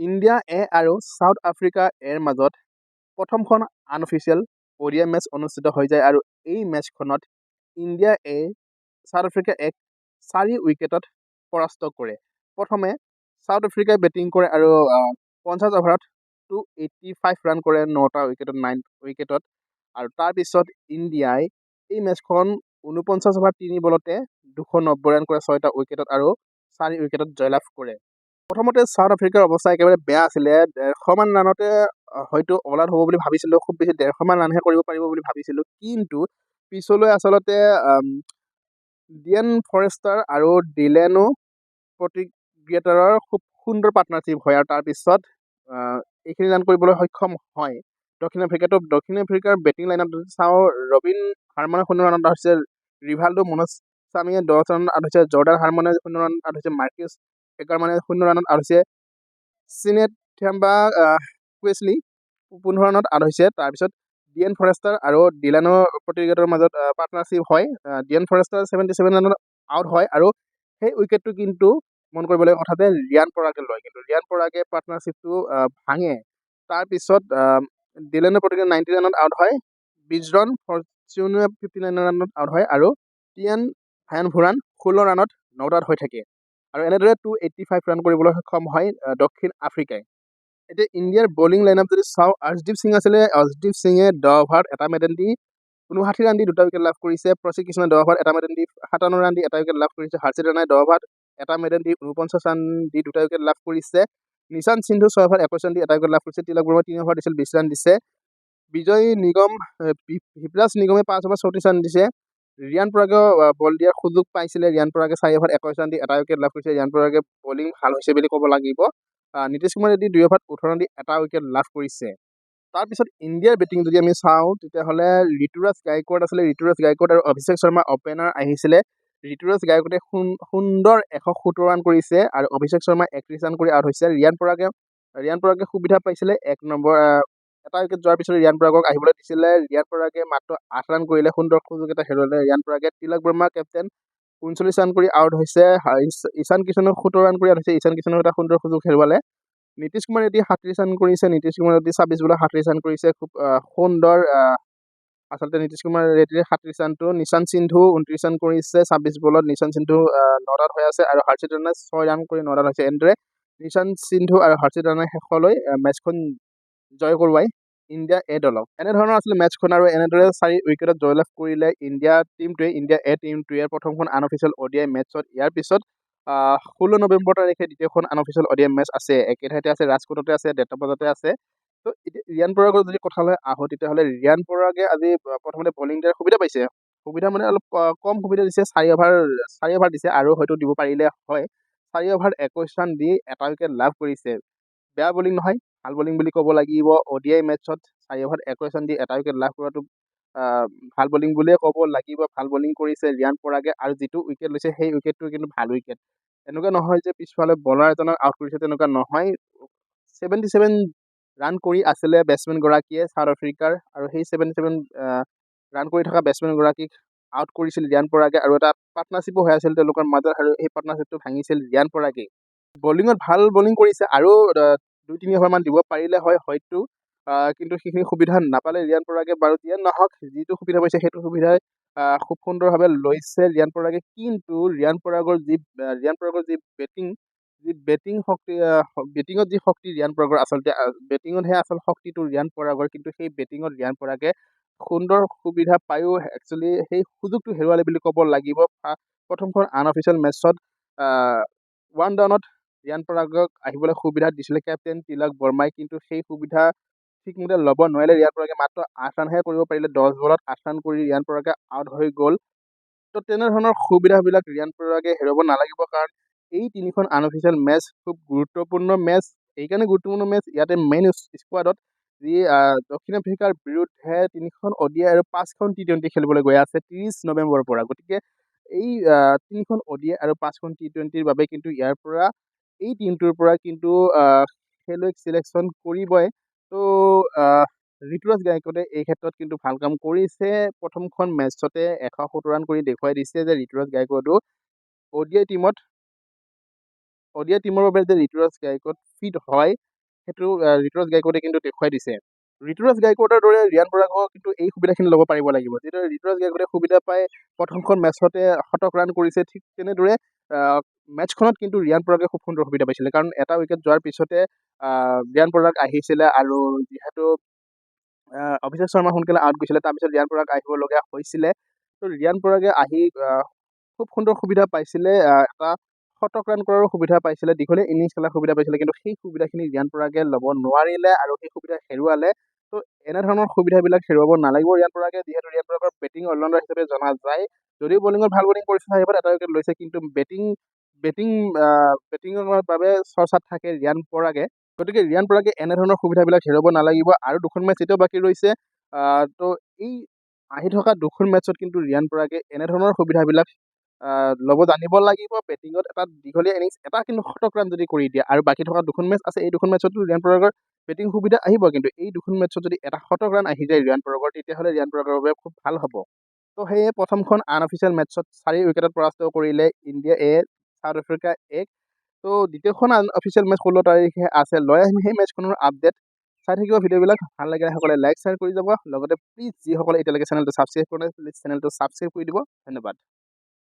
India এ আৰু south Africa এৰ মাজত প্ৰথমখন আনঅফিচিয়েল ODI মেচ অনুষ্ঠিত হৈ যায় আৰু এই মেচখনত ইণ্ডিয়া এ চাউথ আফ্ৰিকা এক 4 উইকেটত পৰাস্ত কৰে। প্ৰথমে চাউথ আফ্ৰিকাই বেটিং কৰে আৰু 50 অভাৰত 285 ৰান কৰে 9টা উইকেটত 9 উইকেটত আৰু তাৰপিছত ইণ্ডিয়াই এই মেচখন 49 অভাৰ 3 বলতে 290 ৰান কৰে 6টা উইকেটত আৰু 4 উইকেটত জয়লাভ কৰে। প্ৰথমতে চাউথ আফ্ৰিকাৰ অৱস্থা একেবাৰে বেয়া আছিলে। 150 মান ৰানতে হয়তো অল আউট হ'ব বুলি ভাবিছিলোঁ। খুব বেছি 150 মান ৰানহে কৰিব পাৰিব বুলি ভাবিছিলোঁ। কিন্তু পিছলৈ আচলতে ডিয়েন ফৰেষ্টাৰ আৰু ডিলেনো প্ৰতিক্ৰিয়েটাৰৰ খুব সুন্দৰ পাৰ্টনাৰশ্বিপ হয় আৰু তাৰপিছত এইখিনি ৰান কৰিবলৈ সক্ষম হয় দক্ষিণ আফ্ৰিকাটো। দক্ষিণ আফ্ৰিকাৰ বেটিং লাইনত চাওঁ, ৰবিন হাৰ্মানে 0 ৰানত আউট হৈছে, ৰিভাল্ডো মনস্বামীয়ে 10 ৰানত আউট হৈছে, জৰ্ডান হাৰ্মানে 0 ৰানত আউট হৈছে, মাৰ্কিউছ একাৰমানে 0 ৰানত আউট হৈছে, চিনেথেম্বা কুৱেছলি 15 ৰানত আউট হৈছে। তাৰপিছত ডিয়েন ফৰেষ্টাৰ আৰু ডিলানো প্ৰতিক্ৰিয়েটাৰৰ মাজত পাৰ্টনাৰশ্বিপ হয়। ডিয়েন ফৰেষ্টাৰ 77 ৰানত আউট হয় আৰু সেই উইকেটটো কিন্তু মন কৰিবলগীয়া কথা যে ৰিয়ান পৰাগে লয়, কিন্তু ৰিয়ান পৰাগে পাৰ্টনাৰশ্বিপটো ভাঙে। তাৰপিছত ডিলেনৰ প্ৰতিক্ৰিয়া 90 ৰানত আউট হয়, বিজৰণ ফৰ্চুনে 59 ৰানত আউট হয় আৰু টিয়ান ভায়ান ভুৰাণ 16 ৰানত নট আউট হৈ থাকে আৰু এনেদৰে 285 ৰান কৰিবলৈ সক্ষম হয় দক্ষিণ আফ্ৰিকাই। এতিয়া ইণ্ডিয়াৰ বলিং লাইনআপ যদি চাওঁ, অৰ্শদীপ সিং আছিলে। অৰ্শদীপ সিঙে 10 অভাৰত এটা মেডেন দি 59 ৰান দি 2টা উইকেট লাভ কৰিছে। প্ৰসিদ্ধ কৃষ্ণই 10 অভাৰত এটা মেডেন দি 57 ৰান দি 1টা উইকেট লাভ কৰিছে। হৰ্ষিত ৰাণাই 10 অভাৰত এটা মেডেন দি 49 ৰান দি 2টা উইকেট লাভ কৰিছে। নিশান্ত সিন্ধু 6 অভাৰত 21 ৰান দি 1টা উইকেট লাভ কৰিছে। তিলক বৰ্মাই 3 অভাৰ দিছিল, 20 ৰান দিছে। বিজয় নিগম হিপৰাজ নিগমে 5 অভাৰ 34 ৰান দিছে। ৰিয়ান পৰাগেও বল দিয়াৰ সুযোগ পাইছিলে। ৰিয়ান পৰাগে 4 অভাৰত 21 ৰান দি 1টা উইকেট লাভ কৰিছে। ৰিয়ান পৰাগে বলিং ভাল হৈছে বুলি ক'ব লাগিব। নীতিশ কুমাৰ ৰেড্ডী 2 অভাৰত 18 ৰান দি 1টা উইকেট লাভ কৰিছে। তাৰপিছত ইণ্ডিয়াৰ বেটিং যদি আমি চাওঁ, তেতিয়াহ'লে ঋতুৰাজ গায়কোৱাড আছিলে। ঋতুৰাজ গায়কোৱাড আৰু অভিষেক শৰ্মা অপেনাৰ আহিছিলে। ঋতুৰাজ গায়কোৱাডে সুন্দৰ 117 ৰান কৰিছে আৰু অভিষেক শৰ্মাই 31 ৰান কৰি আউট হৈছে। ৰিয়ান পৰাগে সুবিধা পাইছিলে 1 নম্বৰ এটা উইকেট যোৱাৰ পিছত ৰিয়ান পৰাগক আহিবলৈ দিছিলে। ৰিয়ান পৰাগে মাত্ৰ 8 ৰান কৰিলে, সুন্দৰ সুযোগ এটা হেৰুৱালে ৰিয়ান পৰাগে। তিলক বৰ্মা কেপ্টেইন 39 ৰান কৰি আউট হৈছে। ঈশান কিষণক 17 ৰান কৰি আউট হৈছে। ঈশান কিষণক এটা সুন্দৰ সুযোগ হেৰুৱালে। নীতিশ কুমাৰ ৰেড্ডী 37 ৰান কৰিছে। নীতিশ কুমাৰ ৰেড্ডী 26 বলত 37 ৰান কৰিছে। খুব সুন্দৰ আচলতে নীতিশ কুমাৰ ৰেড্ডীৰ 37 ৰানটো। নিশান্ত সিন্ধু 29 ৰান কৰিছে 26 বলত। নিশান্ত সিন্ধু নট আউট হৈ আছে আৰু হৰ্ষিত ৰাণাই 6 ৰান কৰি নট আউট হৈছে। এনেদৰে নিশান্ত সিন্ধু আৰু হৰ্ষিত ৰাণাই শেষলৈ মেচখন জয় কৰোৱাই ইণ্ডিয়া এ দলক। এনেধৰণৰ আছিলে মেচখন আৰু এনেদৰে 4 উইকেটত জয়লাভ কৰিলে ইণ্ডিয়া এ টিমটোৱে প্ৰথমখন আনঅফিচিয়েল ODI মেচত। ইয়াৰ পিছত 16 নৱেম্বৰ তাৰিখে দ্বিতীয়খন আনঅফিচিয়েল ODI মেচ আছে। একে ঠাইতে আছে, ৰাজকোটতে আছে, ডেটাবাজতে আছে। তো এতিয়া ৰিয়ান পৰাগৰ যদি কথালৈ আহোঁ, তেতিয়াহ'লে ৰিয়ান পৰাগে আজি প্ৰথমতে বলিং দিয়াৰ সুবিধা পাইছে। সুবিধা মানে অলপ কম সুবিধা দিছে। 4 অভাৰ দিছে আৰু হয়তো দিব পাৰিলে হয়। 4 অভাৰ 21 ৰান দি 1টা উইকেট লাভ কৰিছে। বেয়া বলিং নহয়, ভাল বলিং বুলি ক'ব লাগিব। ODI মেচত 4 অভাৰ 21 ৰান দি 1টা উইকেট লাভ কৰাটো ভাল বলিং বুলিয়ে ক'ব লাগিব। ভাল বলিং কৰিছে ৰিয়ান পৰাগে আৰু যিটো উইকেট লৈছে সেই উইকেটটো কিন্তু ভাল উইকেট। এনেকুৱা নহয় যে পিছফালে বলাৰ এজনক আউট কৰিছে, তেনেকুৱা নহয়। 77 ৰান কৰি আছিলে বেটছমেনগৰাকীয়ে চাউথ আফ্ৰিকাৰ আৰু সেই 77 ৰান কৰি থকা বেটছমেনগৰাকীক আউট কৰিছিল ৰিয়ান পৰাগে আৰু এটা পাৰ্টনাৰশ্বিপো হৈ আছিল তেওঁলোকৰ মাজত আৰু সেই পাৰ্টনাৰশ্বিপটো ভাঙিছিল ৰিয়ান পৰাগে। বলিঙত ভাল বলিং কৰিছে আৰু 2-3 অভাৰমান দিব পাৰিলে হয় হয়তো, কিন্তু সেইখিনি সুবিধা নাপালে ৰিয়ান পৰাগে। বাৰু যিয়ে নহওক, যিটো সুবিধা পাইছে সেইটো সুবিধাই খুব সুন্দৰভাৱে লৈছে ৰিয়ান পৰাগে। কিন্তু ৰিয়ান পৰাগৰ যি বেটিং শক্তি, বেটিঙত যি শক্তি ৰিয়ান পৰাগৰ, আচলতে বেটিঙতহে আচল শক্তিটো ৰিয়ান পৰাগৰ, কিন্তু সেই বেটিঙত ৰিয়ান পৰাগে সুন্দৰ সুবিধা পায়ো একচুৱেলি সেই সুযোগটো হেৰুৱালে বুলি ক'ব লাগিব। প্ৰথমখন আনঅফিচিয়েল মেচত 1 ডাউনত ৰিয়ান পৰাগক আহিবলৈ সুবিধা দিছিলে কেপ্টেইন তিলক বৰ্মাই, কিন্তু সেই সুবিধা ঠিকমতে ল'ব নোৱাৰিলে ৰিয়ান পৰাগে। মাত্ৰ 8 ৰানহে কৰিব পাৰিলে। 10 বলত 8 ৰান কৰি ৰিয়ান পৰাগে আউট হৈ গ'ল। তো তেনেধৰণৰ সুবিধাবিলাক ৰিয়ান পৰাগে হেৰুৱাব নালাগিব, কাৰণ এই 3খন আনঅফিচিয়েল মেচ খুব গুৰুত্বপূৰ্ণ মেচ। এইকাৰণে গুৰুত্বপূৰ্ণ মেচ, ইয়াতে মেইন স্কোৱাডত যি দক্ষিণ আফ্ৰিকাৰ বিৰুদ্ধে 3খন ODI আৰু 5খন T20 খেলিবলৈ গৈ আছে 30 নৱেম্বৰৰ পৰা। গতিকে এই 3খন ODI আৰু 5খন T20ৰ বাবে কিন্তু এই টিমটোৰ পৰা কিন্তু খেলুৱৈক চিলেকশ্যন কৰিবই। তো ঋতুৰাজ গায়কোৱাডে এই ক্ষেত্ৰত কিন্তু ভাল কাম কৰিছে। প্ৰথমখন মেচতে 117 ৰান কৰি দেখুৱাই দিছে যে ঋতুৰাজ গায়কোৱাডো ODI টিমৰ বাবে যে ঋতুৰাজ গায়কোৱাড ফিট হয় সেইটো ঋতুৰাজ গায়কোৱাডে কিন্তু দেখুৱাই দিছে। ঋতুৰাজ গায়কোৱাডৰ দৰে ৰিয়ান পৰাগো কিন্তু এই সুবিধাখিনি ল'ব পাৰিব লাগিব। যিদৰে ঋতুৰাজ গায়কোৱাডে সুবিধা পাই প্ৰথমখন মেচতে শতক ৰান কৰিছে, ঠিক তেনেদৰে মেটচখনত কিন্তু ৰিয়ান পৰাগে খুব সুন্দৰ সুবিধা পাইছিলে। কাৰণ এটা উইকেট যোৱাৰ পিছতে ৰিয়ান পৰাগ আহিছিলে আৰু যিহেতু অভিষেক শৰ্মা সোনকালে আউট গৈছিলে, তাৰপিছত ৰিয়ান পৰাগ আহিবলগীয়া হৈছিলে। তো ৰিয়ান পৰাগে আহি খুব সুন্দৰ সুবিধা পাইছিলে, এটা শতক ৰান কৰাৰো সুবিধা পাইছিলে, দীঘলীয়া ইনিংছ খেলাৰ সুবিধা পাইছিলে। কিন্তু সেই সুবিধাখিনি ৰিয়ান পৰাগে ল'ব নোৱাৰিলে আৰু সেই সুবিধা হেৰুৱালে। তো এনেধৰণৰ সুবিধাবিলাক হেৰুৱাব নালাগিব ৰিয়ান পৰাগে, যিহেতু ৰিয়ান পৰাগৰ বেটিং অলৰাউণ্ডাৰ হিচাপে জনা যায়। যদিও বলিঙত ভাল বলিং কৰিছে, হিচাপত এটা উইকেট লৈছে, কিন্তু বেটিঙৰ বাবে চৰ্চাত থাকে ৰিয়ান পৰাগে। গতিকে ৰিয়ান পৰাগে এনেধৰণৰ সুবিধাবিলাক হেৰুৱাব নালাগিব। আৰু দুখন মেচ এতিয়াও বাকী ৰৈছে। তো এই আহি থকা দুখন মেচত কিন্তু ৰিয়ান পৰাগে এনেধৰণৰ সুবিধাবিলাক ল'ব জানিব লাগিব। বেটিঙত এটা দীঘলীয়া ইনিংছ এটা কিন্তু শতক ৰান যদি কৰি দিয়ে, আৰু বাকী থকা দুখন মেচ আছে, এই দুখন মেচতো ৰিয়ান পৰাগৰ বেটিং সুবিধা আহিব। কিন্তু এই দুখন মেচত যদি এটা শতক ৰান আহি যায় ৰিয়ান পৰাগৰ, তেতিয়াহ'লে ৰিয়ান পৰাগৰ বাবে খুব ভাল হ'ব। তো সেয়ে প্ৰথমখন আনঅফিচিয়েল মেটছত 4 উইকেটত পৰাস্ত কৰিলে ইণ্ডিয়া এ চাউথ আফ্ৰিকা এক। তো দ্বিতীয়খন আনঅফিচিয়েল মেচ 16 তাৰিখে আছে। লৈ আহিম সেই মেচখনৰ আপডেট। চাই থাকিব ভিডিঅ'বিলাক, ভাল লাগিলে সকলে লাইক শ্বেয়াৰ কৰি যাব। লগতে প্লিজ যিসকলে এতিয়ালৈকে চেনেলটো ছাবস্ক্ৰাইব কৰা নাই, প্লিজ চেনেলটো ছাবস্ক্ৰাইব কৰি দিব। ধন্যবাদ।